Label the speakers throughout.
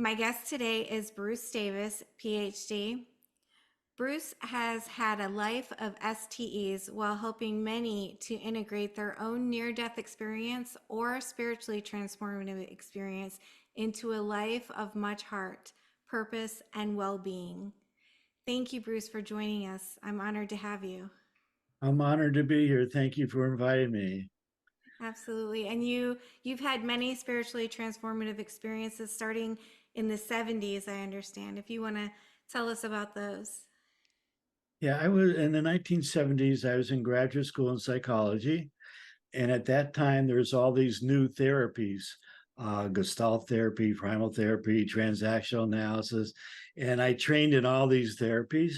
Speaker 1: My guest today is Bruce Davis, PhD. Bruce has had a life of STEs while helping many to integrate their own near death experience or spiritually transformative experience into a life of much heart, purpose, and well being. Thank you, Bruce, for joining us. I'm honored to have you.
Speaker 2: I'm honored to be here. Thank you for inviting me.
Speaker 1: Absolutely. And you've had many spiritually transformative experiences starting in the 70s, I understand. If you want to tell us about those.
Speaker 2: Yeah, I was in the 1970s, I was in graduate school in psychology. And at that time, there was all these new therapies, Gestalt therapy, primal therapy, transactional analysis. And I trained in all these therapies.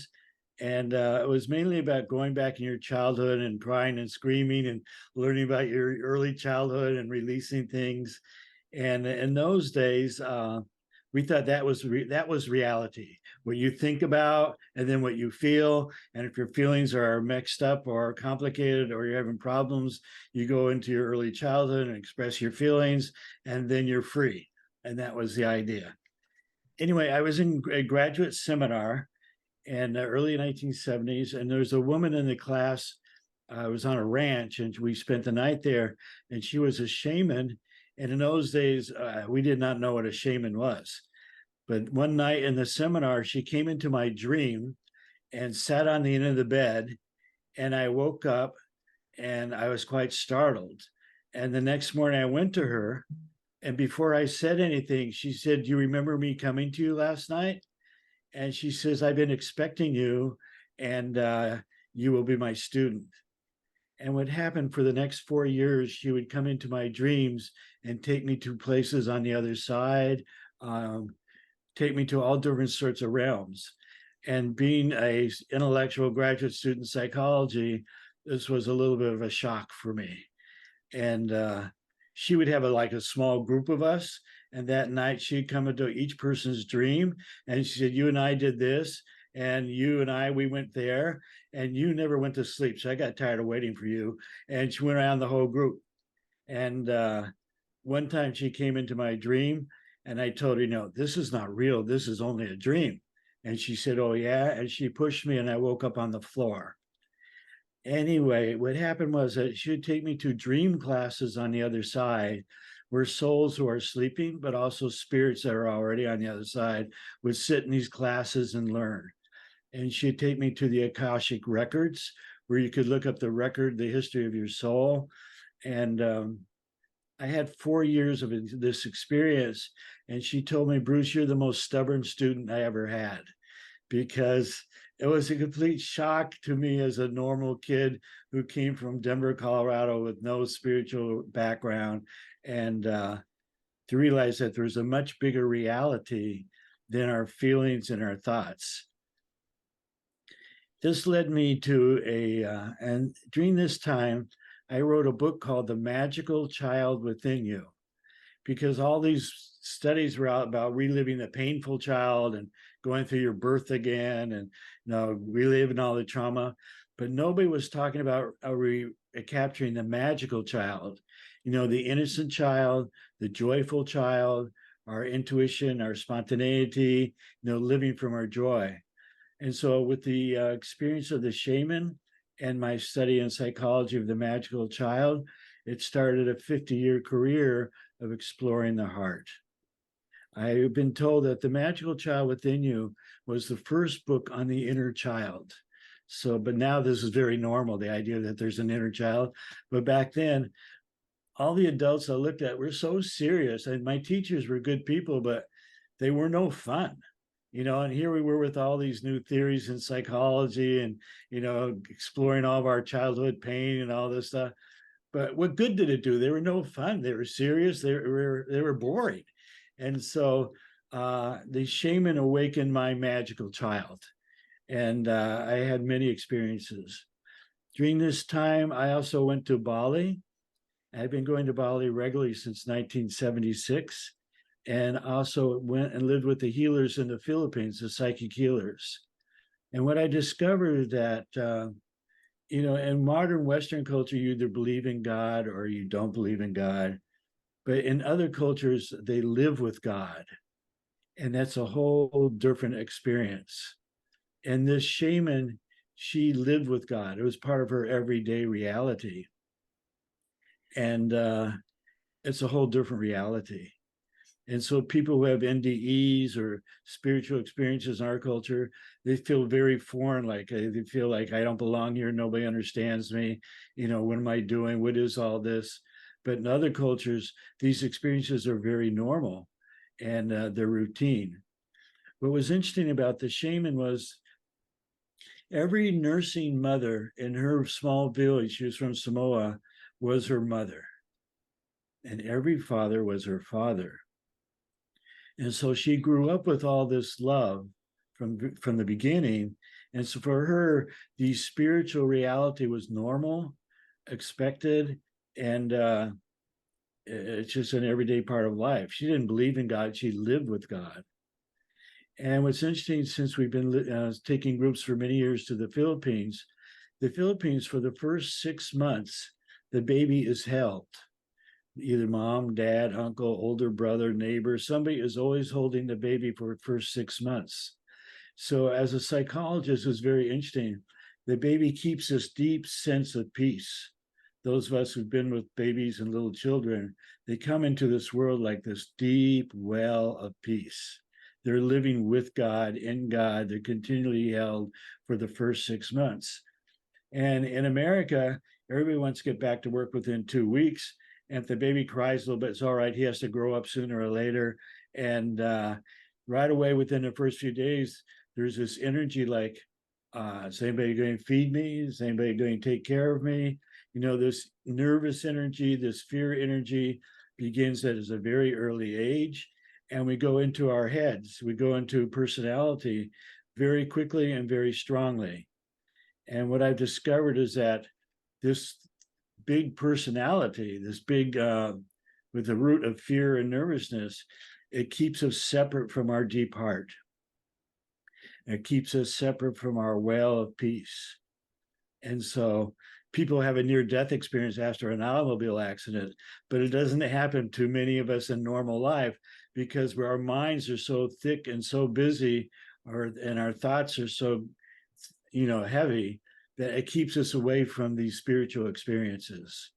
Speaker 2: And it was mainly about going back in your childhood and crying and screaming and learning about your early childhood and releasing things. And in those days, we thought that was reality. What you think about, and then what you feel. And if your feelings are mixed up or complicated, or you're having problems, you go into your early childhood and express your feelings, and then you're free. And that was the idea. Anyway, I was in a graduate seminar in the early 1970s, and there was a woman in the class. I was on a ranch, and we spent the night there. And she was a shaman. And in those days, we did not know what a shaman was. But one night in the seminar, she came into my dream and sat on the end of the bed. And I woke up and I was quite startled. And the next morning, I went to her. And before I said anything, she said, "Do you remember me coming to you last night?" And she says, "I've been expecting you, and you will be my student." And what happened for the next 4 years, she would come into my dreams and take me to places on the other side, um, take me to all different sorts of realms. And being a intellectual graduate student in psychology, this was a little bit of a shock for me. And she would have like a small group of us. And that night she'd come into each person's dream and she said, "You and I did this. And you and I, we went there. And you never went to sleep. So I got tired of waiting for you." And she went around the whole group. And one time she came into my dream and I told her, "No, this is not real. This is only a dream." And she said, "Oh, yeah." And she pushed me and I woke up on the floor. Anyway, what happened was that she would take me to dream classes on the other side, where souls who are sleeping, but also spirits that are already on the other side, would sit in these classes and learn. And she'd take me to the Akashic records, where you could look up the record, the history of your soul. And I had 4 years of this experience. And she told me, "Bruce, you're the most stubborn student I ever had," because it was a complete shock to me as a normal kid who came from Denver, Colorado with no spiritual background. And to realize that there's a much bigger reality than our feelings and our thoughts. This led me to and during this time, I wrote a book called The Magical Child Within You, because all these studies were out about reliving the painful child and going through your birth again and reliving all the trauma, but nobody was talking about capturing the magical child, the innocent child, the joyful child, our intuition, our spontaneity, living from our joy. And so with the experience of the shaman and my study in psychology of the magical child, it started a 50-year career of exploring the heart. I've been told that The Magical Child Within You was the first book on the inner child. So, but now this is very normal, the idea that there's an inner child. But back then, all the adults I looked at were so serious. And my teachers were good people, but they were no fun. And here we were with all these new theories in psychology and, exploring all of our childhood pain and all this stuff. But what good did it do? They were no fun. They were serious. They were boring. And so the shaman awakened my magical child. And I had many experiences. During this time, I also went to Bali. I've been going to Bali regularly since 1976, and also went and lived with the healers in the Philippines, the psychic healers. And what I discovered is that in modern Western culture, you either believe in God or you don't believe in God. But in other cultures, they live with God. And that's a whole different experience. And this shaman, she lived with God. It was part of her everyday reality. And it's a whole different reality. And so people who have NDEs or spiritual experiences in our culture, they feel very foreign, like they feel like I don't belong here, nobody understands me. What am I doing? What is all this? But in other cultures, these experiences are very normal and they're routine. What was interesting about the shaman was every nursing mother in her small village, she was from Samoa, was her mother, and every father was her father. And so she grew up with all this love from the beginning. And so for her, the spiritual reality was normal, expected, and it's just an everyday part of life. She didn't believe in God, she lived with God. And what's interesting, since we've been taking groups for many years to the Philippines, for the first 6 months, the baby is held. Either mom, dad, uncle, older brother, neighbor, somebody is always holding the baby for the first 6 months. So, as a psychologist, it's very interesting. The baby keeps this deep sense of peace. Those of us who've been with babies and little children, they come into this world like this deep well of peace. They're living with God, in God. They're continually held for the first 6 months. And in America, everybody wants to get back to work within 2 weeks. And if the baby cries a little bit, it's all right. He has to grow up sooner or later. And right away, within the first few days, there's this energy like, is anybody going to feed me? Is anybody going to take care of me? This nervous energy, this fear energy begins at a very early age. And we go into our heads, we go into personality very quickly and very strongly. And what I've discovered is that this big personality, this big, with the root of fear and nervousness, it keeps us separate from our deep heart. It keeps us separate from our well of peace. And so people have a near death experience after an automobile accident, but it doesn't happen to many of us in normal life because our minds are so thick and so busy, and our thoughts are so heavy, that it keeps us away from these spiritual experiences.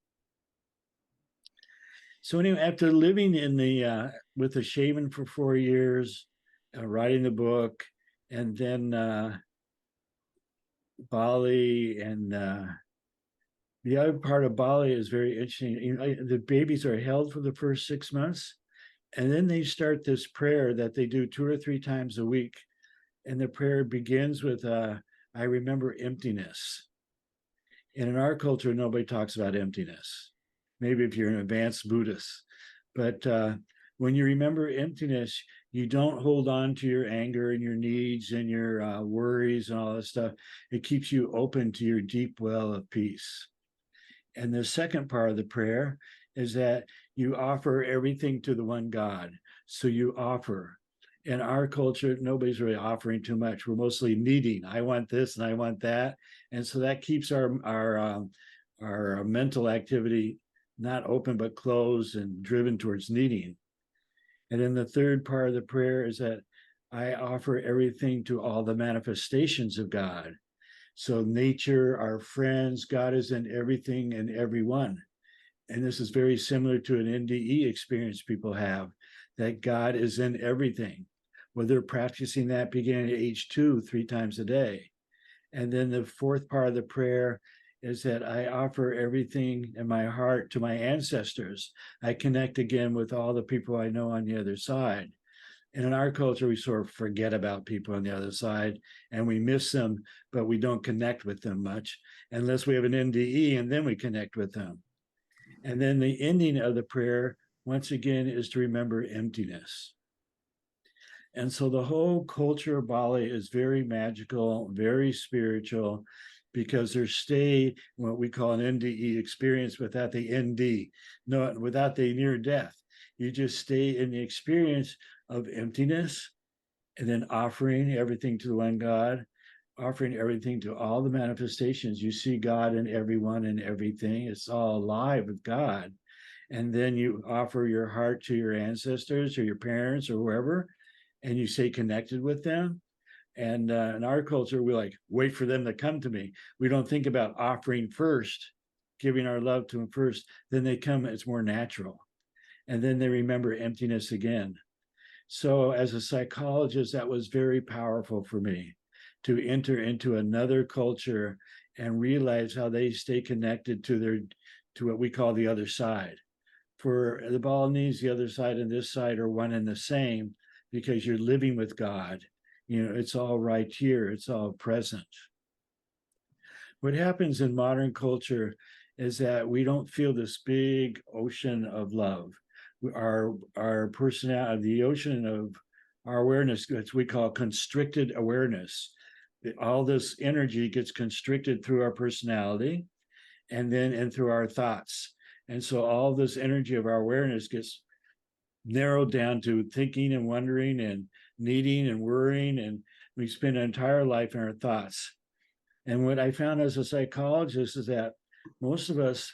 Speaker 2: So anyway, after living in the with the shaman for 4 years, writing the book, and then Bali, and the other part of Bali is very interesting. The babies are held for the first 6 months, and then they start this prayer that they do 2 or 3 times a week, and the prayer begins with "I remember emptiness." And in our culture, nobody talks about emptiness. Maybe if you're an advanced Buddhist. But when you remember emptiness, you don't hold on to your anger and your needs and your worries and all that stuff. It keeps you open to your deep well of peace. And the second part of the prayer is that you offer everything to the one God. So you offer. In our culture, nobody's really offering too much. We're mostly needing. I want this and I want that, and so that keeps our mental activity not open but closed and driven towards needing. And then the third part of the prayer is that I offer everything to all the manifestations of God. So nature, our friends, God is in everything and everyone. And this is very similar to an NDE experience people have, that God is in everything. Well, they're practicing that beginning at age 2, 3 times a day. And then the fourth part of the prayer is that I offer everything in my heart to my ancestors. I connect again with all the people I know on the other side. And in our culture, we sort of forget about people on the other side and we miss them, but we don't connect with them much unless we have an NDE, and then we connect with them. And then the ending of the prayer, once again, is to remember emptiness. And so the whole culture of Bali is very magical, very spiritual, because there's stay what we call an NDE experience without the ND, no, without the near death. You just stay in the experience of emptiness and then offering everything to the one God, offering everything to all the manifestations. You see God in everyone and everything. It's all alive with God. And then you offer your heart to your ancestors or your parents or whoever, and you stay connected with them. And in our culture, we like wait for them to come to me. We don't think about offering first, giving our love to them first. Then they come, it's more natural. And then they remember emptiness again. So, as a psychologist, that was very powerful for me to enter into another culture and realize how they stay connected to what we call the other side. For the Balinese, the other side and this side are one and the same because you're living with God. It's all right here, it's all present. What happens in modern culture is that we don't feel this big ocean of love. Our personality, the ocean of our awareness, which we call constricted awareness. All this energy gets constricted through our personality and through our thoughts. And so all this energy of our awareness gets narrowed down to thinking and wondering and needing and worrying. And we spend an entire life in our thoughts. And what I found as a psychologist is that most of us,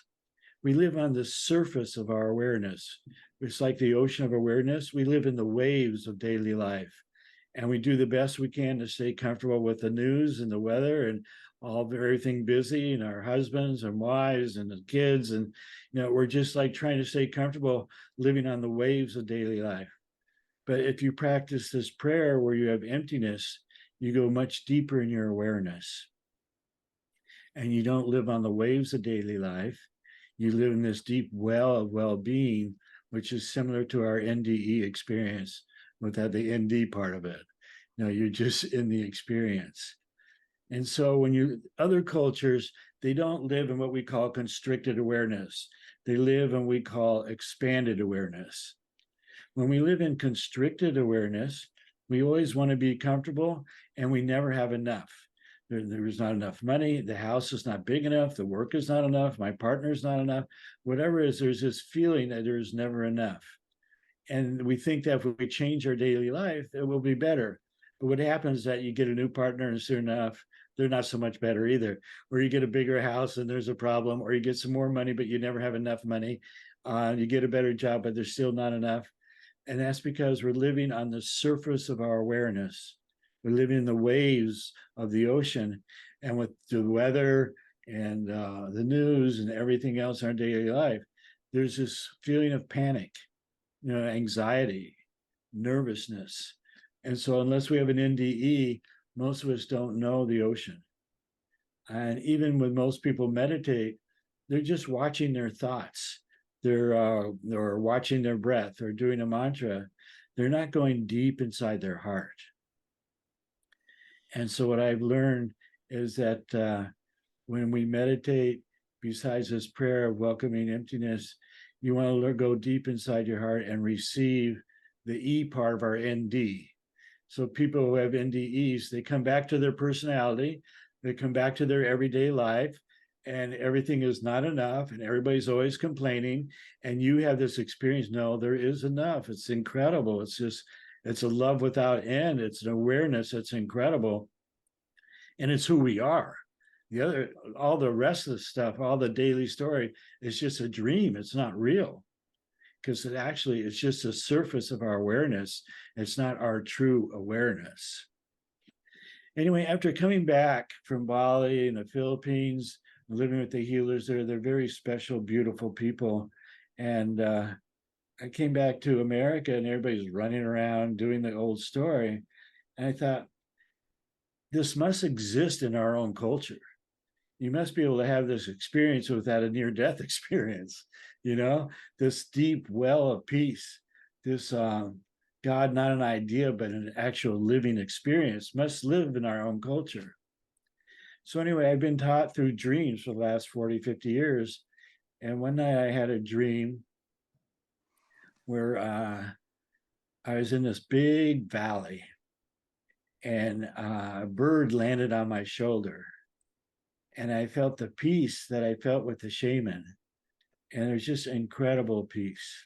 Speaker 2: we live on the surface of our awareness. It's like the ocean of awareness. We live in the waves of daily life. And we do the best we can to stay comfortable with the news and the weather and everything busy, and our husbands and wives and the kids. And, we're just like trying to stay comfortable living on the waves of daily life. But if you practice this prayer where you have emptiness, you go much deeper in your awareness. And you don't live on the waves of daily life. You live in this deep well of well-being, which is similar to our NDE experience without the ND part of it. You're just in the experience. And so other cultures, they don't live in what we call constricted awareness. They live in what we call expanded awareness. When we live in constricted awareness, we always want to be comfortable and we never have enough. There's not enough money. The house is not big enough. The work is not enough. My partner's not enough. Whatever it is, there's this feeling that there's never enough. And we think that if we change our daily life, it will be better. But what happens is that you get a new partner and soon enough, they're not so much better either. Or you get a bigger house and there's a problem, or you get some more money, but you never have enough money. You get a better job, but there's still not enough. And that's because we're living on the surface of our awareness. We're living in the waves of the ocean, and with the weather and the news and everything else in our daily life, there's this feeling of panic, anxiety, nervousness. And so unless we have an NDE, most of us don't know the ocean. And even when most people meditate, they're just watching their thoughts. They're watching their breath or doing a mantra. They're not going deep inside their heart. And so what I've learned is that when we meditate, besides this prayer of welcoming emptiness, you want to go deep inside your heart and receive the E part of our ND. So people who have NDEs, they come back to their personality, they come back to their everyday life, and everything is not enough, and everybody's always complaining. And you have this experience, no, there is enough. It's incredible. It's a love without end. It's an awareness that's incredible. And it's who we are. All the rest of the stuff, all the daily story is just a dream. It's not real, because it's just the surface of our awareness. It's not our true awareness. Anyway, after coming back from Bali and the Philippines, living with the healers there, they're very special, beautiful people. And I came back to America and everybody's running around doing the old story. And I thought, this must exist in our own culture. You must be able to have this experience without a near-death experience, this deep well of peace, this God, not an idea, but an actual living experience, must live in our own culture. So anyway, I've been taught through dreams for the last 40, 50 years. And one night I had a dream where I was in this big valley and a bird landed on my shoulder. And I felt the peace that I felt with the shaman. And it was just incredible peace.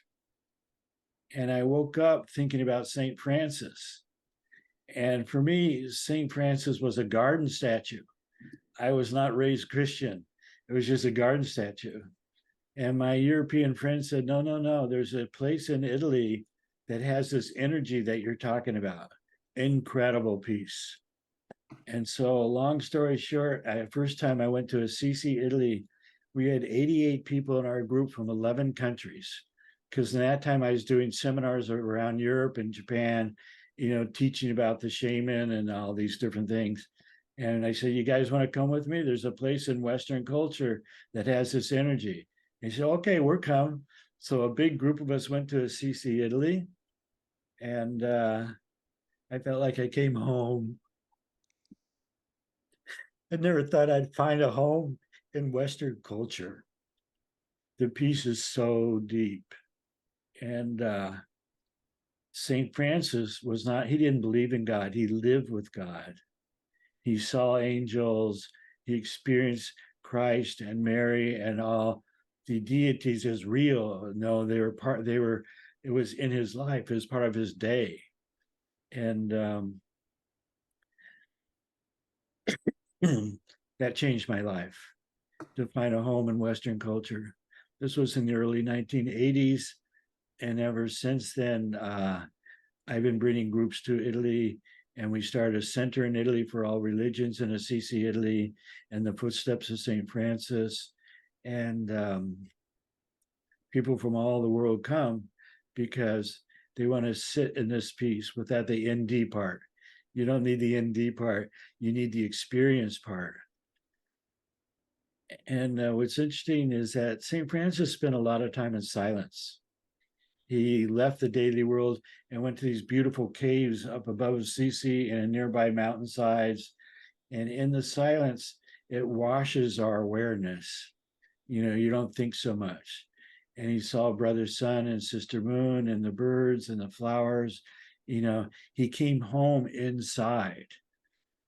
Speaker 2: And I woke up thinking about St. Francis. And for me, St. Francis was a garden statue. I was not raised Christian. It was just a garden statue. And my European friend said, no, there's a place in Italy that has this energy that you're talking about. Incredible peace. And so, long story short, first time I went to Assisi, Italy, we had 88 people in our group from 11 countries. Because in that time I was doing seminars around Europe and Japan, teaching about the shaman and all these different things. And I said, "You guys want to come with me? There's a place in Western culture that has this energy." They said, "Okay, we're coming." So a big group of us went to Assisi, Italy, and I felt like I came home. I never thought I'd find a home in Western culture. The peace is so deep. And St. Francis was not, he didn't believe in God. He lived with God. He saw angels. He experienced Christ and Mary and all the deities as real. No, it was in his life, it was part of his day. And that changed my life to find a home in Western culture. This was in the early 1980s. And ever since then, I've been bringing groups to Italy, and we started a center in Italy for all religions in Assisi, Italy, and the footsteps of St. Francis. And people from all the world come because they want to sit in this peace without the ND part. You don't need the ND part, you need the experience part. And what's interesting is that St. Francis spent a lot of time in silence. He left the daily world and went to these beautiful caves up above Assisi and nearby mountainsides. And in the silence, it washes our awareness. You don't think so much. And he saw Brother Sun and Sister Moon and the birds and the flowers. He came home inside,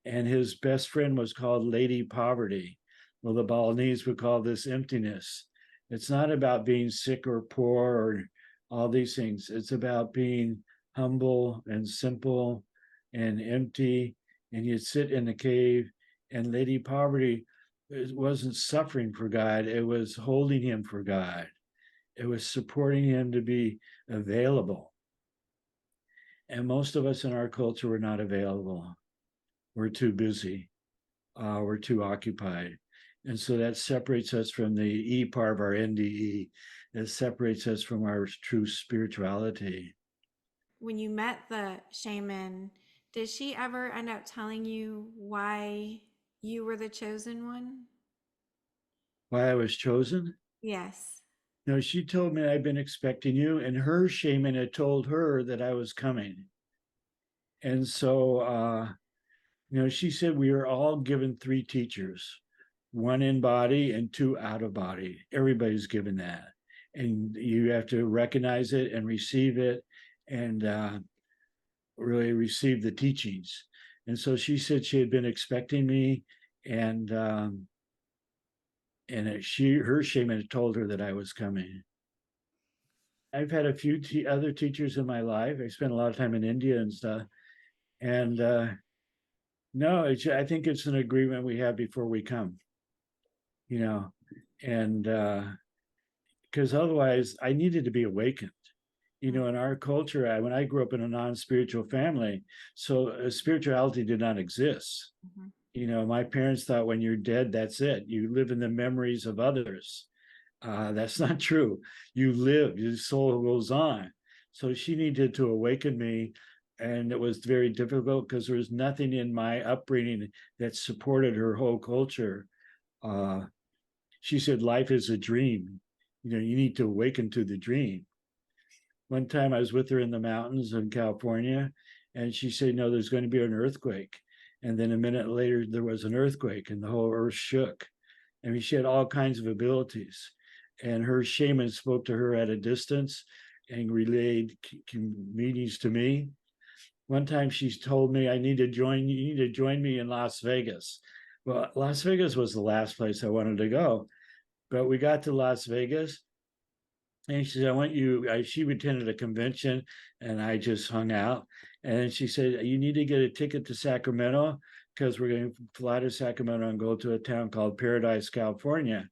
Speaker 2: and his best friend was called Lady Poverty. Well, the Balinese would call this emptiness. It's not about being sick or poor or all these things. It's about being humble and simple and empty. And you'd sit in the cave, and Lady Poverty wasn't suffering for God, it was holding him for God. It was supporting him to be available. And most of us in our culture were not available. We're too busy. We're too occupied. And so that separates us from the E part of our NDE. It separates us from our true spirituality.
Speaker 1: When you met the shaman, did she ever end up telling you why you were the chosen one?
Speaker 2: Why I was chosen?
Speaker 1: Yes.
Speaker 2: No, she told me I've been expecting you, and her shaman had told her that I was coming. And so, she said we are all given three teachers, one in body and two out of body. Everybody's given that. And you have to recognize it and receive it and really receive the teachings. And so she said she had been expecting me, and her shaman had told her that I was coming. I've had a few other teachers in my life. I spent a lot of time in India and stuff. And no, I think it's an agreement we have before we come, you know, and because otherwise I needed to be awakened. In our culture, when I grew up in a non-spiritual family, so spirituality did not exist.
Speaker 1: Mm-hmm.
Speaker 2: My parents thought when you're dead, that's it. You live in the memories of others. That's not true. You live, your soul goes on. So she needed to awaken me. And it was very difficult because there was nothing in my upbringing that supported her whole culture. Uh, she said, life is a dream. You need to awaken to the dream. One time I was with her in the mountains in California, and she said, no, there's going to be an earthquake. And then a minute later, there was an earthquake, and the whole earth shook. I mean, she had all kinds of abilities. And her shaman spoke to her at a distance and relayed meetings to me. One time she told me, you need to join me in Las Vegas. Well, Las Vegas was the last place I wanted to go. But we got to Las Vegas, and she said, I want you, she attended a convention, and I just hung out. And she said, you need to get a ticket to Sacramento because we're going to fly to Sacramento and go to a town called Paradise, California.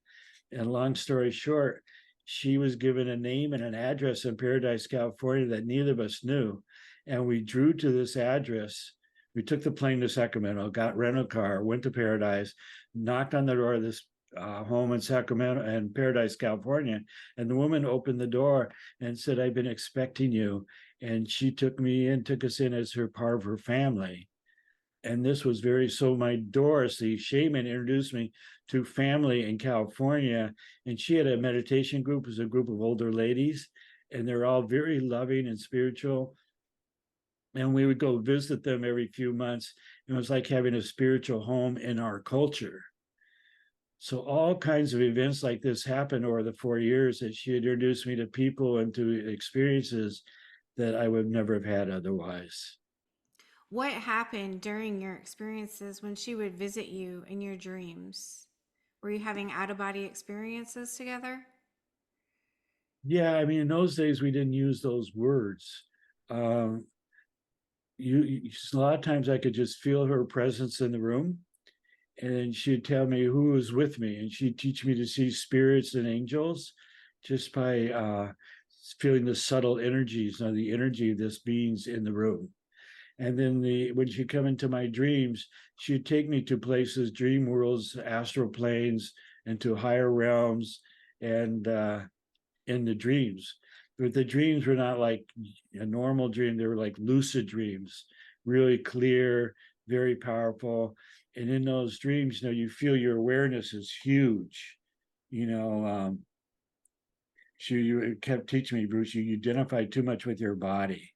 Speaker 2: And long story short, she was given a name and an address in Paradise, California that neither of us knew. And we drew to this address. We took the plane to Sacramento, got rental car, went to Paradise, knocked on the door of this home in Sacramento and Paradise, California. And the woman opened the door and said, "I've been expecting you." And she took me in, took us in as her part of her family. And this was very, so my Doris, the shaman, introduced me to family in California. And she had a meditation group. It was a group of older ladies, and they're all very loving and spiritual. And we would go visit them every few months. It was like having a spiritual home in our culture. So all kinds of events like this happened over the 4 years that she introduced me to people and to experiences that I would never have had otherwise.
Speaker 1: What happened during your experiences when she would visit you in your dreams? Were you having out of body experiences together?
Speaker 2: Yeah, I mean, in those days we didn't use those words. Um, a lot of times I could just feel her presence in the room, and she'd tell me who was with me, and she'd teach me to see spirits and angels just by feeling the subtle energies, the energy of this beings in the room. And then when she'd come into my dreams, she'd take me to places, dream worlds, astral planes, and to higher realms, and in the dreams. But the dreams were not like a normal dream, they were like lucid dreams, really clear, very powerful. And in those dreams, you feel your awareness is huge. You know, you kept teaching me, Bruce, you identify too much with your body.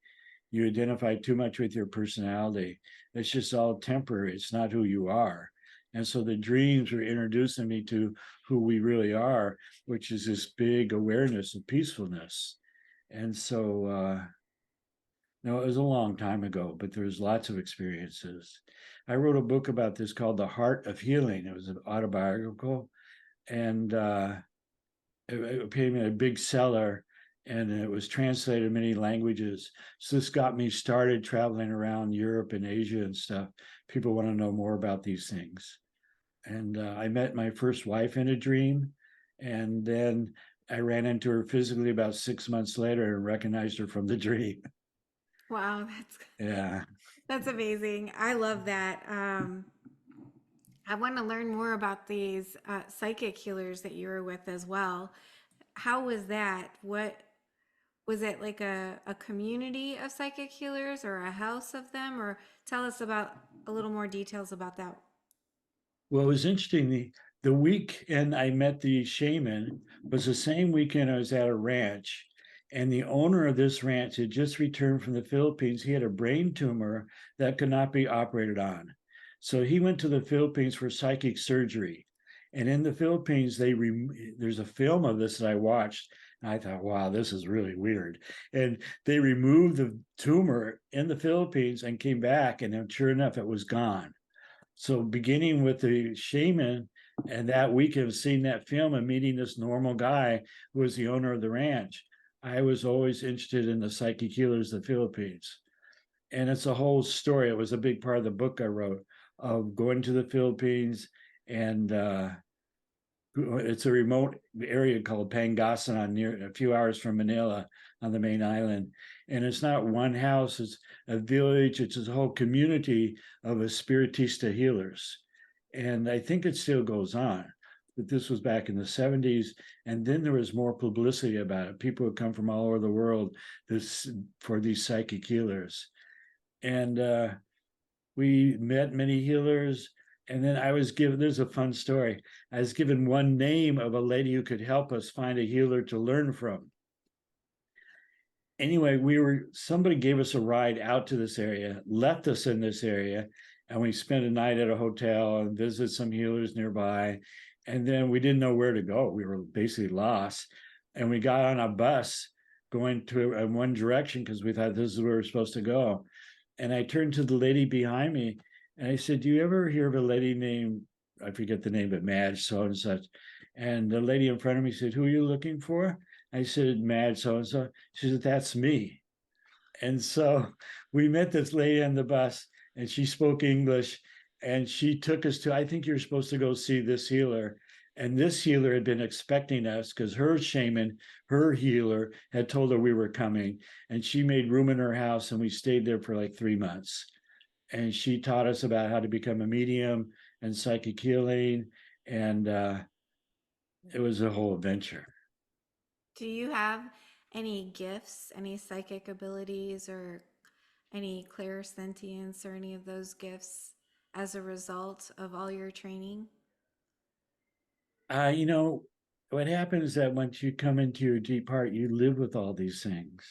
Speaker 2: You identify too much with your personality. It's just all temporary. It's not who you are. And so the dreams were introducing me to who we really are, which is this big awareness of peacefulness. And so, no, it was a long time ago, but there's lots of experiences. I wrote a book about this called The Heart of Healing. It was an autobiographical, and it became a big seller, and it was translated in many languages. So this got me started traveling around Europe and Asia and stuff. People want to know more about these things. And I met my first wife in a dream, and then I ran into her physically about 6 months later and recognized her from the dream.
Speaker 1: Wow,
Speaker 2: Yeah.
Speaker 1: that's amazing. I love that. I want to learn more about these psychic healers that you were with as well. How was that? What was it, like a community of psychic healers or a house of them? Or tell us about a little more details about that.
Speaker 2: Well, it was interesting. The weekend I met the shaman was the same weekend I was at a ranch. And the owner of this ranch had just returned from the Philippines. He had a brain tumor that could not be operated on. So he went to the Philippines for psychic surgery. And in the Philippines, there's a film of this that I watched. And I thought, wow, this is really weird. And they removed the tumor in the Philippines and came back. And then sure enough, it was gone. So beginning with the shaman, and that week of seeing that film and meeting this normal guy who was the owner of the ranch, I was always interested in the psychic healers of the Philippines. And it's a whole story. It was a big part of the book I wrote of going to the Philippines, and it's a remote area called Pangasinan, near a few hours from Manila on the main island. And it's not one house, it's a village, it's a whole community of Spiritista healers. And I think it still goes on. But this was back in the 70s. And then there was more publicity about it. People would come from all over the world for these psychic healers. And we met many healers. And then I was given, there's a fun story. I was given one name of a lady who could help us find a healer to learn from. Anyway, somebody gave us a ride out to this area, left us in this area, and we spent a night at a hotel and visited some healers nearby. And then we didn't know where to go. We were basically lost. And we got on a bus going in one direction because we thought this is where we're supposed to go. And I turned to the lady behind me and I said, "Do you ever hear of a lady named, I forget the name, but Madge, so and such?" And the lady in front of me said, "Who are you looking for?" I said, "Madge, so and so." She said, "That's me." And so we met this lady on the bus, and she spoke English, and she took us to, "I think you're supposed to go see this healer." And this healer had been expecting us because her shaman, her healer, had told her we were coming. And she made room in her house, and we stayed there for like 3 months. And she taught us about how to become a medium and psychic healing. And it was a whole adventure.
Speaker 1: Do you have any gifts, any psychic abilities, or any clairsentience, or any of those gifts as a result of all your training?
Speaker 2: You know, what happens is that once you come into your deep heart, you live with all these things.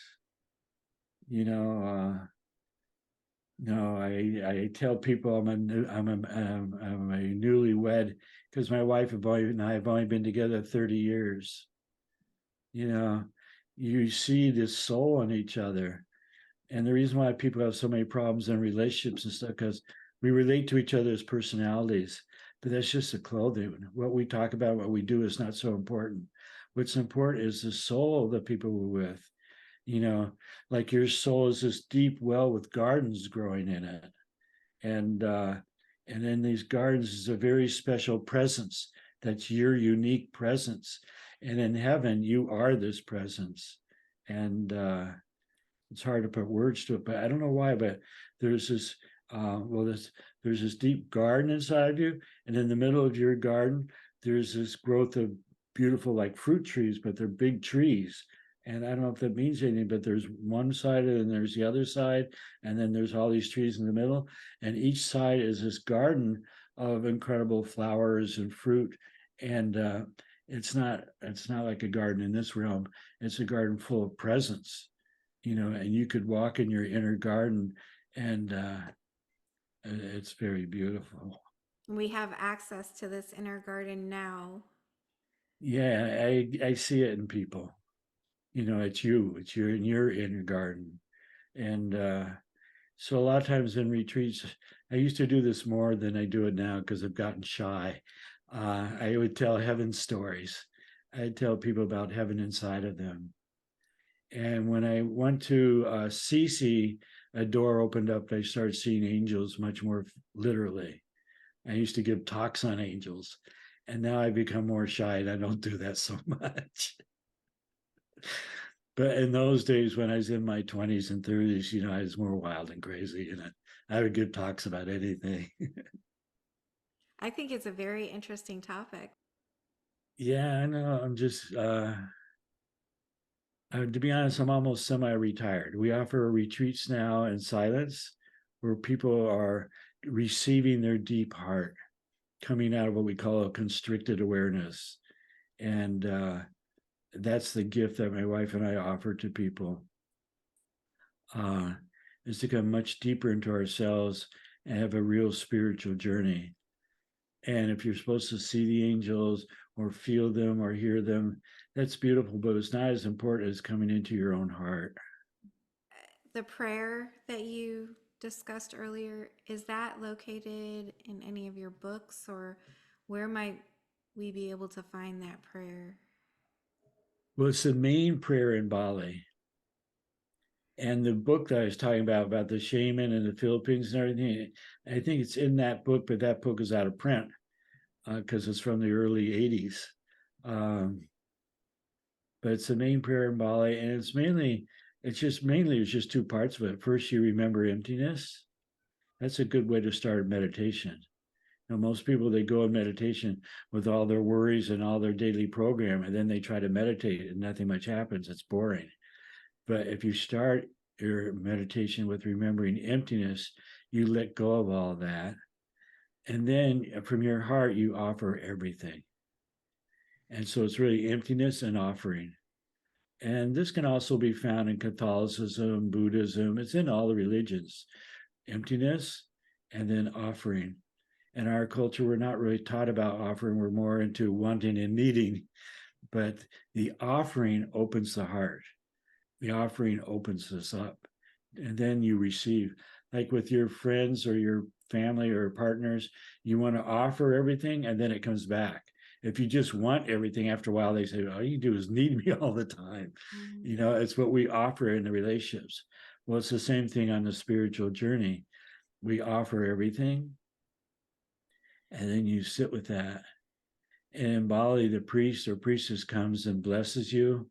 Speaker 2: You know, no, I tell people I'm a newlywed because my wife and I have only been together 30 years. You know, you see this soul in each other. And the reason why people have so many problems in relationships and stuff, because we relate to each other's personalities, but that's just the clothing. What we talk about, what we do is not so important. What's important is the soul of the people we're with. You know, like your soul is this deep well with gardens growing in it. And in these gardens is a very special presence. That's your unique presence. And in heaven, you are this presence. And it's hard to put words to it, but I don't know why, but there's this well, there's this deep garden inside of you, and in the middle of your garden, there's this growth of beautiful like fruit trees, but they're big trees. And I don't know if that means anything, but there's one side and there's the other side, and then there's all these trees in the middle, and each side is this garden of incredible flowers and fruit. And it's not like a garden in this realm. It's a garden full of presence, and you could walk in your inner garden, and it's very beautiful.
Speaker 1: We have access to this inner garden now.
Speaker 2: Yeah, I see it in people. It's you in your inner garden. And so a lot of times in retreats, I used to do this more than I do it now because I've gotten shy. I would tell heaven stories. I'd tell people about heaven inside of them. And when I went to Sisi, a door opened up. I started seeing angels much more literally. I used to give talks on angels, and now I've become more shy and I don't do that so much. But in those days, when I was in my 20s and 30s, I was more wild and crazy, and I would give talks about anything.
Speaker 1: I think it's a very interesting topic.
Speaker 2: Yeah, I know. To be honest, I'm almost semi-retired. We offer retreats now in silence where people are receiving their deep heart, coming out of what we call a constricted awareness. And that's the gift that my wife and I offer to people, uh, is to come much deeper into ourselves and have a real spiritual journey. And if you're supposed to see the angels or feel them or hear them, that's beautiful, but it's not as important as coming into your own heart.
Speaker 1: The prayer that you discussed earlier, is that located in any of your books, or where might we be able to find that prayer?
Speaker 2: Well, it's the main prayer in Bali. And the book that I was talking about the shaman in the Philippines and everything, I think it's in that book, but that book is out of print because it's from the early 80s. Um, but it's the main prayer in Bali, and it's just two parts of it. First, you remember emptiness. That's a good way to start meditation. Most people, they go in meditation with all their worries and all their daily program, and then they try to meditate and nothing much happens. It's boring. But if you start your meditation with remembering emptiness, you let go of all that. And then from your heart, you offer everything. And so it's really emptiness and offering. And this can also be found in Catholicism, Buddhism. It's in all the religions. Emptiness and then offering. In our culture, we're not really taught about offering. We're more into wanting and needing. But the offering opens the heart. The offering opens us up. And then you receive, like with your friends or your family or partners, you want to offer everything and then it comes back. If you just want everything, after a while, they say, all you do is need me all the time.
Speaker 1: Mm.
Speaker 2: It's what we offer in the relationships. Well, it's the same thing on the spiritual journey. We offer everything, and then you sit with that, And in Bali, the priest or priestess comes and blesses you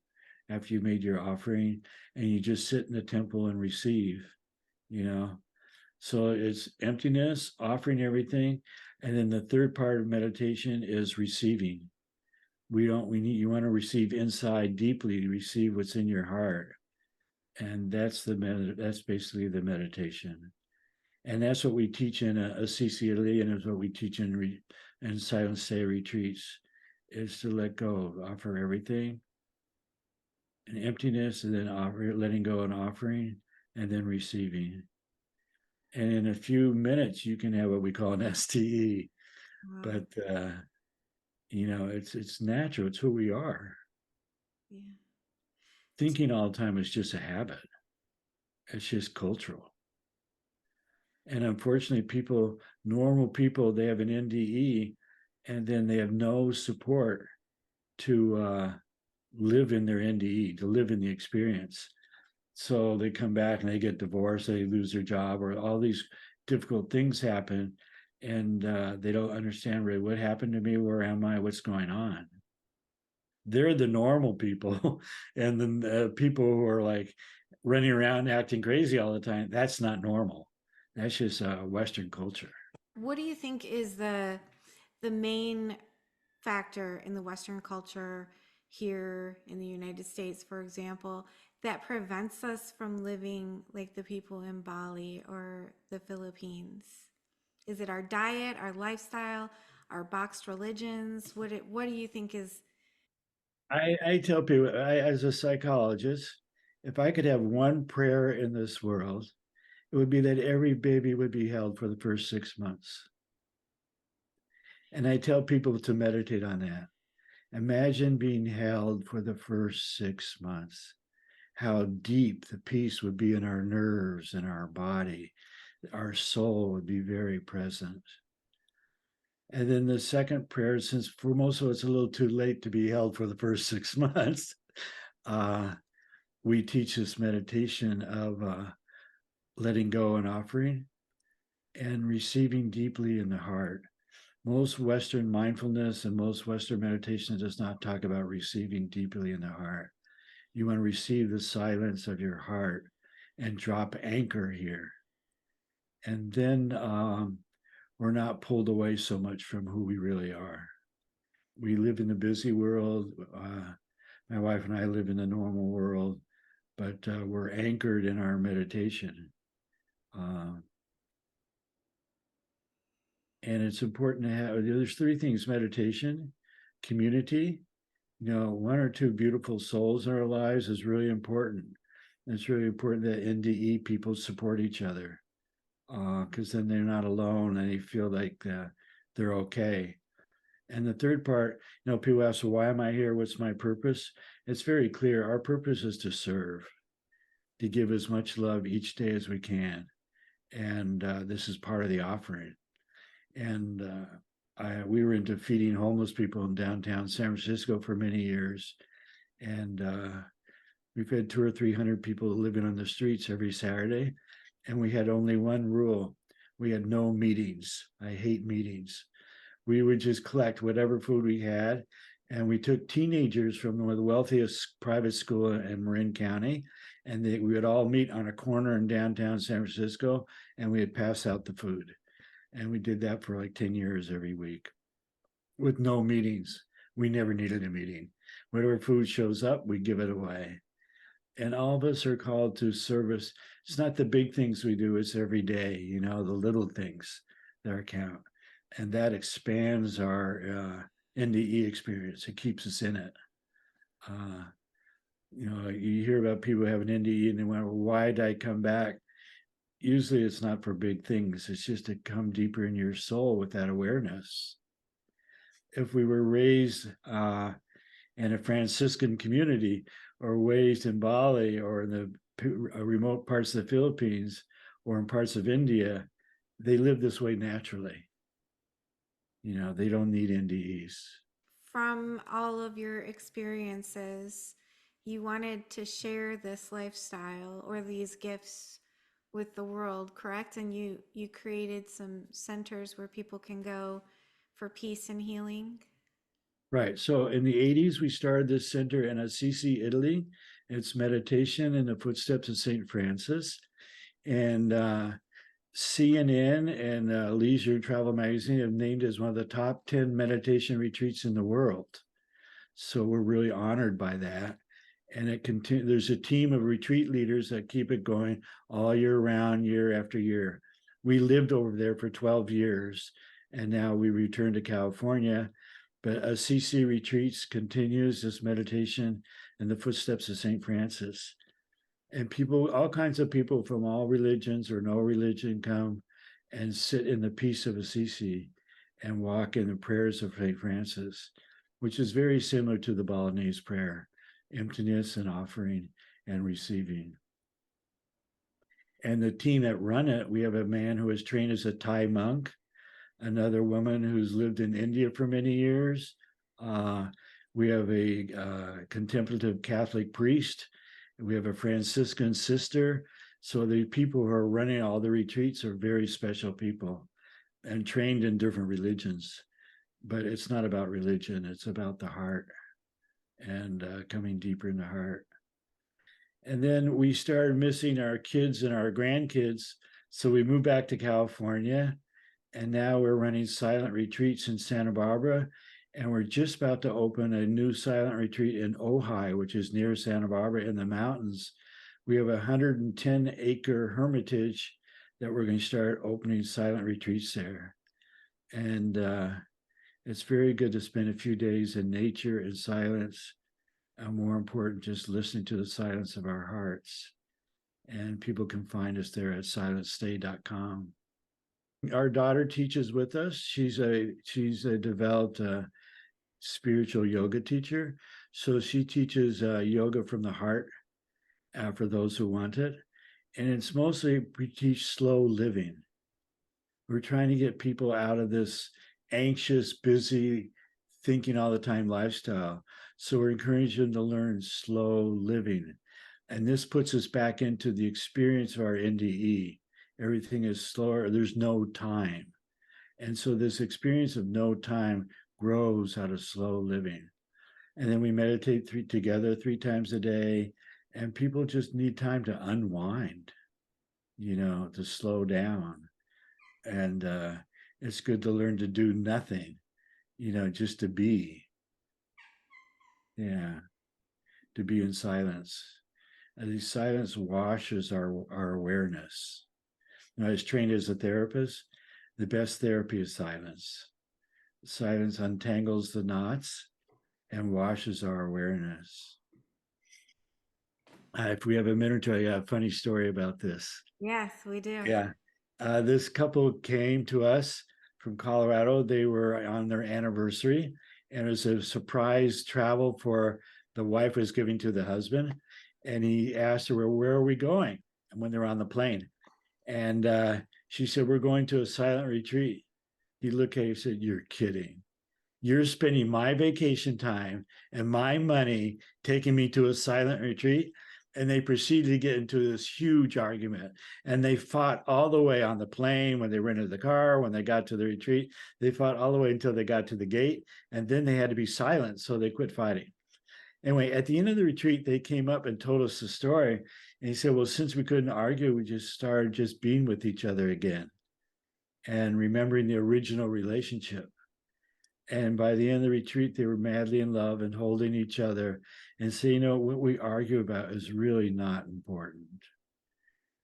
Speaker 2: after you made your offering, and you just sit in the temple and receive, you know. So it's emptiness, offering everything. And then the third part of meditation is receiving. We need, you want to receive inside deeply, to receive what's in your heart. And that's basically the meditation. And that's what we teach in a CCLE, and is what we teach in silent stay retreats, is to let go, offer everything, and emptiness, and then letting go and offering, and then receiving. And in a few minutes, you can have what we call an STE.
Speaker 1: Wow.
Speaker 2: But it's natural. It's who we are.
Speaker 1: Yeah.
Speaker 2: Thinking all the time is just a habit. It's just cultural. And unfortunately, normal people, they have an NDE, and then they have no support to live in their NDE, to live in the experience. So they come back and they get divorced, they lose their job, or all these difficult things happen, and they don't understand really what happened to me, where am I, what's going on. They're the normal people, and then the people who are like running around acting crazy all the time, that's not normal. That's just Western culture.
Speaker 1: What do you think is the main factor in the Western culture here in the United States, for example, that prevents us from living like the people in Bali or the Philippines? Is it our diet, our lifestyle, our boxed religions? What do you think is
Speaker 2: I tell people, as a psychologist, if I could have one prayer in this world, it would be that every baby would be held for the first 6 months. And I tell people to meditate on that. Imagine being held for the first 6 months, how deep the peace would be in our nerves and our body. Our soul would be very present. And then the second prayer, since for most of us, it's a little too late to be held for the first 6 months, uh, we teach this meditation of letting go and offering and receiving deeply in the heart. Most Western mindfulness and most Western meditation does not talk about receiving deeply in the heart. You want to receive the silence of your heart and drop anchor here. And then we're not pulled away so much from who we really are. We live in the busy world. My wife and I live in the normal world, but we're anchored in our meditation. Uh, and it's important to have, there's three things: meditation, community. One or two beautiful souls in our lives is really important. It's really important that NDE people support each other, because then they're not alone and they feel like they're okay. And the third part, people ask, well, why am I here? What's my purpose? It's very clear. Our purpose is to serve, to give as much love each day as we can. And this is part of the offering. And we were into feeding homeless people in downtown San Francisco for many years. And we've had 200 or 300 people living on the streets every Saturday. And we had only one rule: we had no meetings. I hate meetings. We would just collect whatever food we had. And we took teenagers from the wealthiest private school in Marin County, and we would all meet on a corner in downtown San Francisco, and we would pass out the food. And we did that for like 10 years every week with no meetings. We never needed a meeting. Whatever food shows up, we give it away. And all of us are called to service. It's not the big things we do, it's every day, the little things that count. And that expands our NDE experience. It keeps us in it. Uh, you hear about people having NDE and they went, well, why did I come back? Usually it's not for big things. It's just to come deeper in your soul with that awareness. If we were raised in a Franciscan community, or raised in Bali, or in the remote parts of the Philippines, or in parts of India, they live this way naturally. They don't need NDEs.
Speaker 1: from all of your experiences, you wanted to share this lifestyle or these gifts with the world, correct? And you created some centers where people can go for peace and healing.
Speaker 2: Right. So in the 80s, we started this center in Assisi, Italy. It's meditation in the footsteps of St. Francis. And CNN and Leisure Travel Magazine have named it as one of the top 10 meditation retreats in the world. So we're really honored by that. And there's a team of retreat leaders that keep it going all year round, year after year. We lived over there for 12 years, and now we returned to California. But CC Retreats continues this meditation in the footsteps of St. Francis. And people, all kinds of people from all religions or no religion, come and sit in the peace of Assisi and walk in the prayers of St. Francis, which is very similar to the Balinese prayer: emptiness and offering and receiving. And the team that run it, we have a man who was trained as a Thai monk, another woman who's lived in India for many years. Uh, we have a contemplative Catholic priest. We have a Franciscan sister. So the people who are running all the retreats are very special people and trained in different religions. But it's not about religion, it's about the heart and coming deeper in the heart. And then we started missing our kids and our grandkids. So we moved back to California, and now we're running silent retreats in Santa Barbara. And we're just about to open a new silent retreat in Ojai, which is near Santa Barbara in the mountains. We have a 110-acre hermitage that we're going to start opening silent retreats there. And it's very good to spend a few days in nature and silence. And more important, just listening to the silence of our hearts. And people can find us there at silencestay.com. Our daughter teaches with us. She's a developed spiritual yoga teacher, so she teaches yoga from the heart for those who want it, and it's mostly we teach slow living. We're trying to get people out of this anxious, busy, thinking all the time lifestyle. So we're encouraging them to learn slow living, and this puts us back into the experience of our NDE. Everything is slower. There's no time. And so this experience of no time grows out of slow living. And then we meditate together 3 times a day. And people just need time to unwind, to slow down. And it's good to learn to do nothing, just to be. Yeah, to be in silence. And the silence washes our awareness. I was trained as a therapist. The best therapy is silence. Silence untangles the knots and washes our awareness. If we have a minute or two, I got a funny story about this.
Speaker 1: Yes, we do.
Speaker 2: Yeah. This couple came to us from Colorado. They were on their anniversary, and it was a surprise travel for the wife was giving to the husband. And he asked her, well, where are we going? And when they're on the plane. And she said, we're going to a silent retreat. He looked at her and said, you're kidding. You're spending my vacation time and my money taking me to a silent retreat. And they proceeded to get into this huge argument. And they fought all the way on the plane, when they rented the car, when they got to the retreat. They fought all the way until they got to the gate. And then they had to be silent. So they quit fighting. Anyway, at the end of the retreat, they came up and told us the story. And he said, well, since we couldn't argue, we just started just being with each other again and remembering the original relationship. And by the end of the retreat, they were madly in love and holding each other and saying, what we argue about is really not important.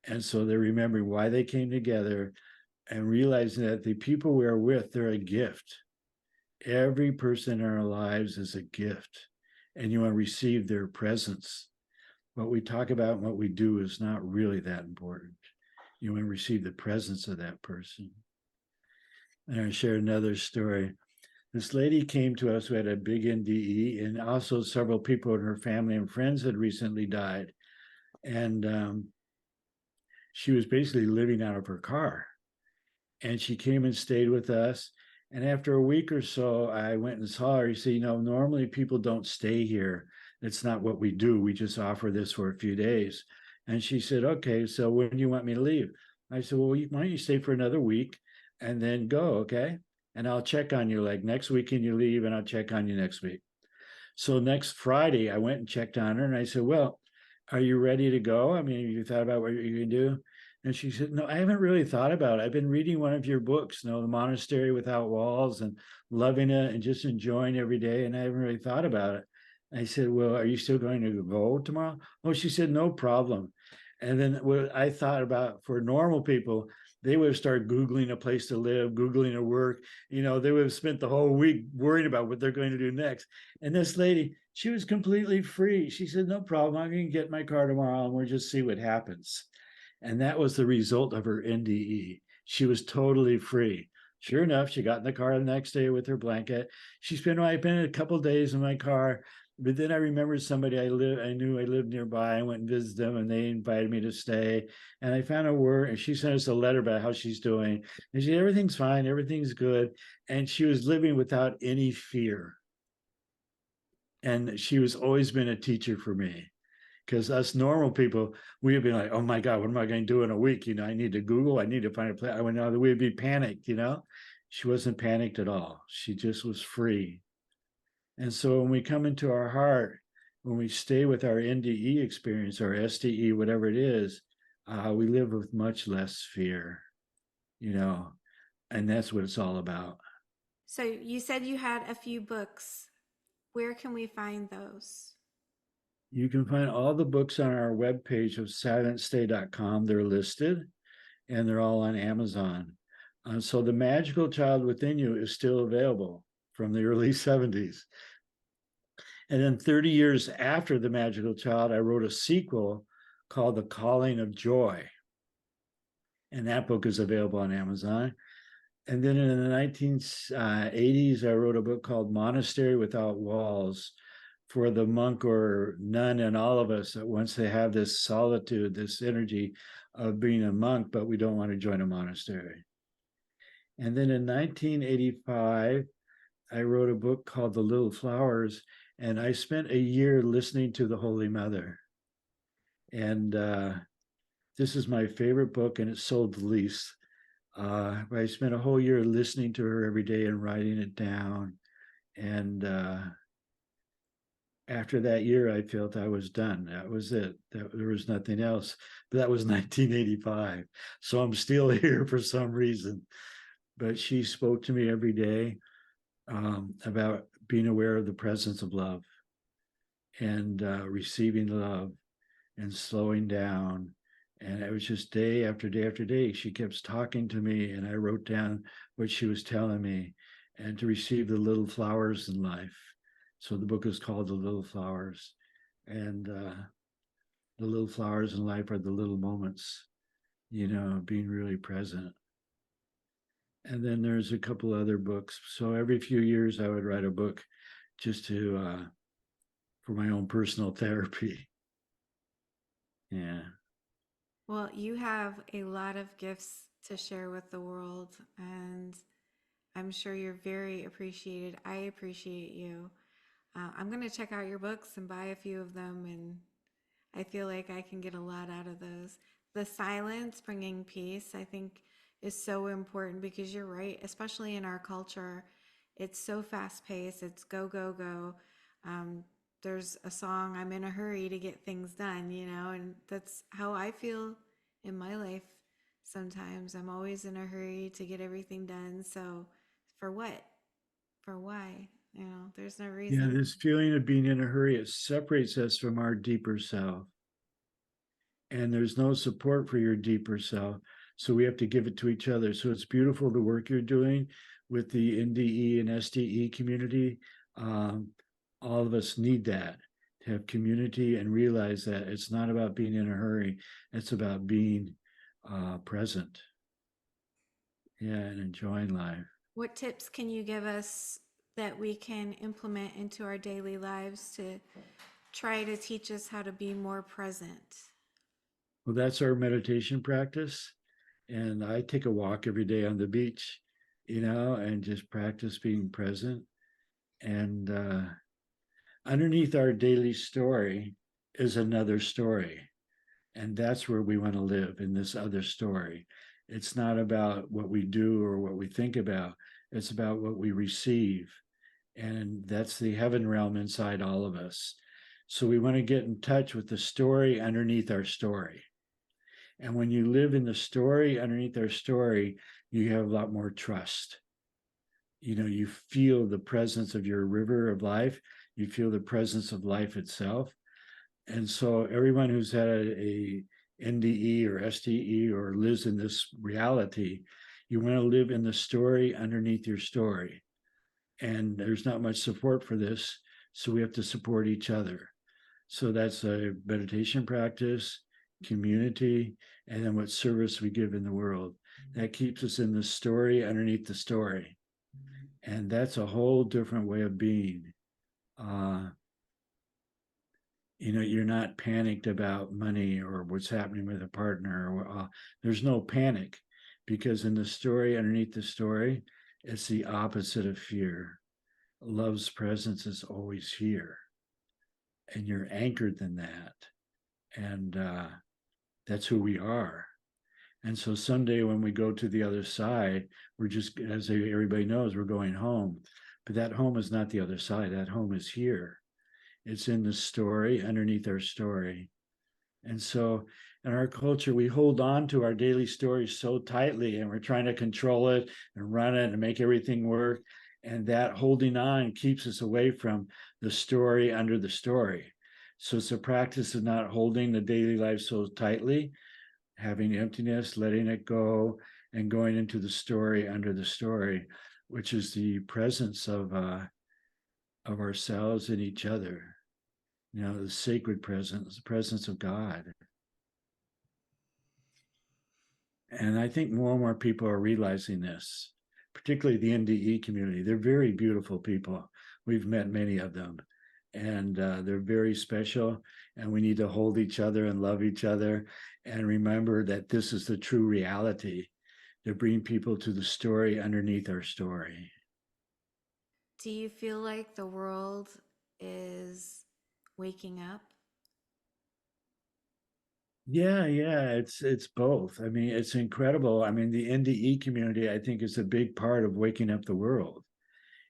Speaker 2: And so they're remembering why they came together and realizing that the people we are with, they're a gift. Every person in our lives is a gift, and you want to receive their presence. What we talk about and what we do is not really that important. You want to receive the presence of that person. And I share another story. This lady came to us who had a big NDE, and also several people in her family and friends had recently died. And she was basically living out of her car. And she came and stayed with us. And after a week or so, I went and saw her. He said, normally people don't stay here. It's not what we do. We just offer this for a few days. And she said, okay, so when do you want me to leave? I said, well, why don't you stay for another week and then go, okay? and I'll check on you like next week. Can you leave? And I'll check on you next week. So next Friday, I went and checked on her, and I said, "Well, are you ready to go? I mean, you thought about what you can do?" And she said, "No, I haven't really thought about it. I've been reading one of your books, The Monastery Without Walls, and loving it and just enjoying every day, and I haven't really thought about it." I said, "Well, are you still going to go tomorrow?" Oh, she said, "No problem." And then what I thought about for normal people, they would have started Googling a place to live, Googling a work. They would have spent the whole week worrying about what they're going to do next. And this lady, she was completely free. She said, "No problem. I'm going to get my car tomorrow and we'll just see what happens." And that was the result of her NDE. She was totally free. Sure enough, she got in the car the next day with her blanket. She spent, I've been a couple of days in my car, but then I remembered somebody I knew I lived nearby. I went and visited them, and they invited me to stay. And I found a word, and she sent us a letter about how she's doing. And she said, "Everything's fine, everything's good." And she was living without any fear. And she was always been a teacher for me, because us normal people, we would be like, "Oh my God, what am I going to do in a week? I need to Google, I need to find a place." I went out, we'd be panicked. She wasn't panicked at all. She just was free. And so when we come into our heart, when we stay with our NDE experience or SDE, whatever it is, we live with much less fear, you know, and that's what it's all about.
Speaker 1: So you said you had a few books. Where can we find those?
Speaker 2: You can find all the books on our webpage of silentstay.com. They're listed and they're all on Amazon. So The Magical Child Within You is still available from the early 70s. And then 30 years after The Magical Child, I wrote a sequel called The Calling of Joy. And that book is available on Amazon. And then in the 1980s, I wrote a book called Monastery Without Walls, for the monk or nun and all of us that once they have this solitude, this energy of being a monk, but we don't want to join a monastery. And then in 1985, I wrote a book called The Little Flowers, and I spent a year listening to the Holy Mother. And this is my favorite book, and it sold the least. I spent a whole year listening to her every day and writing it down. And after that year, I felt I was done. That was it. There was nothing else. But that was 1985. So I'm still here for some reason. But she spoke to me every day about being aware of the presence of love and receiving love and slowing down. And it was just day after day after day. She kept talking to me, and I wrote down what she was telling me, and to receive the little flowers in life. So the book is called The Little Flowers. And the little flowers in life are the little moments, being really present. And then there's a couple other books. So every few years, I would write a book just for my own personal therapy. Yeah.
Speaker 1: Well, you have a lot of gifts to share with the world, and I'm sure you're very appreciated. I appreciate you. I'm going to check out your books and buy a few of them, and I feel like I can get a lot out of those. The silence, bringing peace, I think is so important because you're right, especially in our culture. It's so fast paced, it's go, go, go. Um, there's a song, I'm in a hurry to get things done, and that's how I feel in my life sometimes. I'm always in a hurry to get everything done. So, for what? For why? There's no
Speaker 2: Yeah,
Speaker 1: reason.
Speaker 2: this feeling of being in a hurry, it separates us from our deeper self. And there's no support for your deeper self. So we have to give it to each other. So it's beautiful the work you're doing with the NDE and SDE community. Um, all of us need that, to have community and realize that it's not about being in a hurry. It's about being present, yeah, and enjoying life.
Speaker 1: What tips can you give us that we can implement into our daily lives to try to teach us how to be more present?
Speaker 2: Well, that's our meditation practice. And I take a walk every day on the beach, and just practice being present. And underneath our daily story is another story. And that's where we want to live, in this other story. It's not about what we do or what we think about. It's about what we receive. And that's the heaven realm inside all of us. So we want to get in touch with the story underneath our story. And when you live in the story underneath our story, you have a lot more trust. You feel the presence of your river of life, you feel the presence of life itself. And so everyone who's had a NDE or STE or lives in this reality, you want to live in the story underneath your story. And there's not much support for this, so we have to support each other. So that's a meditation practice, community, and then what service we give in the world. That keeps us in the story underneath the story. And that's a whole different way of being. Uh, you're not panicked about money or what's happening with a partner. There's no panic because in the story underneath the story, it's the opposite of fear. Love's presence is always here, and you're anchored in that. And that's who we are. And so someday when we go to the other side, we're just, as everybody knows, we're going home. But that home is not the other side. That home is here. It's in the story, underneath our story. And so in our culture, we hold on to our daily stories so tightly and we're trying to control it and run it and make everything work. And that holding on keeps us away from the story under the story. So it's a practice of not holding the daily life so tightly, having emptiness, letting it go, and going into the story under the story, which is the presence of ourselves and each other. The sacred presence, the presence of God. And I think more and more people are realizing this, particularly the NDE community. They're very beautiful people. We've met many of them, and they're very special. And we need to hold each other and love each other and remember that this is the true reality to bring people to the story underneath our story.
Speaker 1: Do you feel like the world is waking up?
Speaker 2: Yeah, it's both. I mean, it's incredible. I mean, the NDE community, I think, is a big part of waking up the world.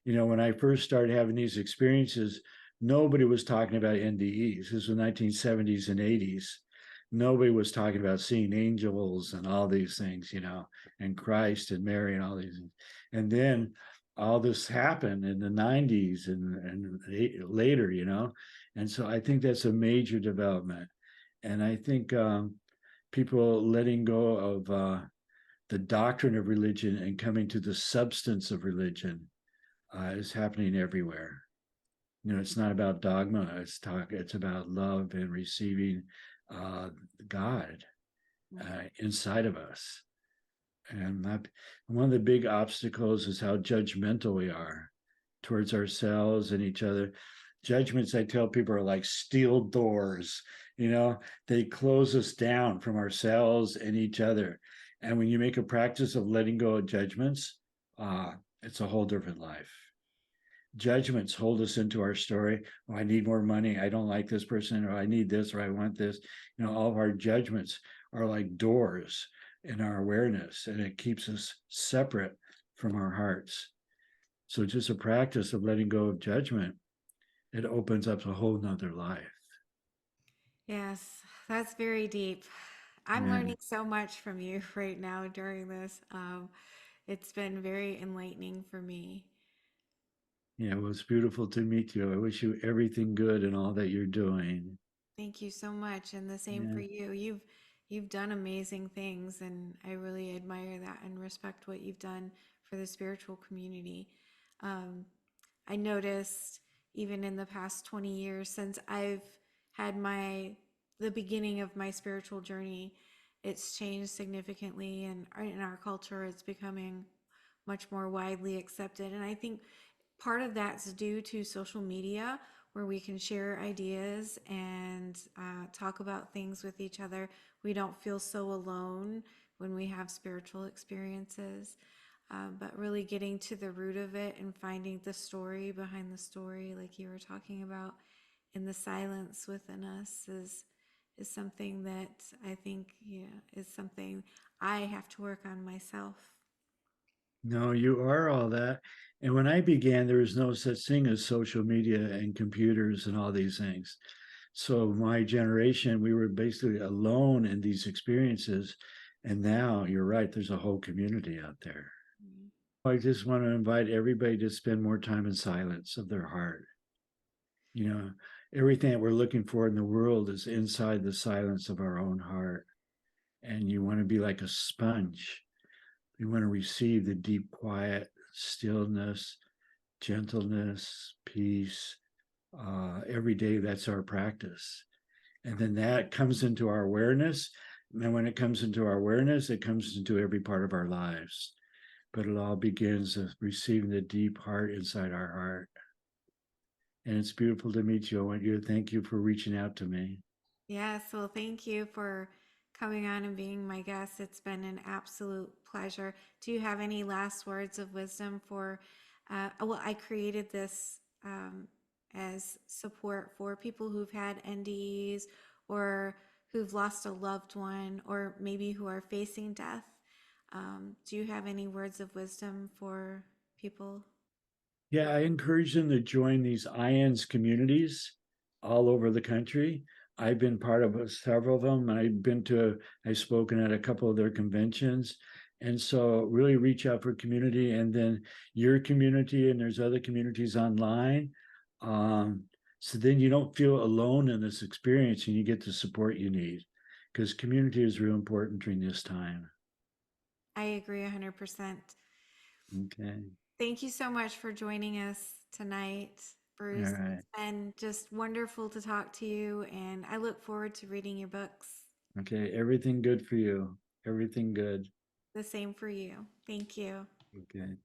Speaker 2: When I first started having these experiences, nobody was talking about NDEs. This was 1970s and 80s. Nobody was talking about seeing angels and all these things, and Christ and Mary and all these things. And then all this happened in the 90s and later, And so I think that's a major development. And I think people letting go of the doctrine of religion and coming to the substance of religion is happening everywhere. It's not about dogma. It's about love and receiving uh, God inside of us. And one of the big obstacles is how judgmental we are towards ourselves and each other. Judgments, I tell people, are like steel doors. They close us down from ourselves and each other. And when you make a practice of letting go of judgments, it's a whole different life. Judgments hold us into our story. Oh, I need more money. I don't like this person, or I need this, or I want this. All of our judgments are like doors in our awareness, and it keeps us separate from our hearts. So just a practice of letting go of judgment, it opens up a whole nother life.
Speaker 1: Yes, that's very deep. I'm
Speaker 2: Yeah.
Speaker 1: learning so much from you right now during this. It's been very enlightening for me.
Speaker 2: Yeah. Well, it's beautiful to meet you. I wish you everything good in all that you're doing.
Speaker 1: Thank you so much, and the same for
Speaker 2: Yeah.
Speaker 1: you. You've done amazing things, and I really admire that and respect what you've done for the spiritual community. Um, I noticed even in the past 20 years since I've had the beginning of my spiritual journey, it's changed significantly, and in our culture, it's becoming much more widely accepted. And I think part of that's due to social media where we can share ideas and talk about things with each other. We don't feel so alone when we have spiritual experiences. But really getting to the root of it and finding the story behind the story, like you were talking about, in the silence within us is something that I think is something I have to work on myself.
Speaker 2: No, you are all that. And when I began, there was no such thing as social media and computers and all these things. So my generation, we were basically alone in these experiences. And now you're right, there's a whole community out there.
Speaker 1: Mm.
Speaker 2: I just want to invite everybody to spend more time in silence of their heart. You know, everything that we're looking for in the world is inside the silence of our own heart. And you want to be like a sponge. You want to receive the deep quiet, stillness, gentleness, peace. Every day, that's our practice. And then that comes into our awareness. And when it comes into our awareness, it comes into every part of our lives. But it all begins with receiving the deep heart inside our heart. And it's beautiful to meet you. I want you to thank you for reaching out to me.
Speaker 1: Yes, well, thank you for coming on and being my guest. It's been an absolute pleasure. Do you have any last words of wisdom for? Well, I created this as support for people who've had NDEs or who've lost a loved one or maybe who are facing death. Do you have any words of wisdom for people?
Speaker 2: Yeah, I encourage them to join these IANDS communities all over the country. I've been part of several of them. I've spoken at a couple of their conventions. And so really reach out for community and then your community, and there's other communities online. Um, so then you don't feel alone in this experience and you get the support you need because community is real important during this time.
Speaker 1: I agree 100%.
Speaker 2: Okay.
Speaker 1: Thank you so much for joining us tonight,
Speaker 2: All
Speaker 1: Bruce.
Speaker 2: right.
Speaker 1: It's been just wonderful to talk to you, and I look forward to reading your books.
Speaker 2: Okay. Everything good for you. Everything good.
Speaker 1: The same for you. Thank you.
Speaker 2: Okay.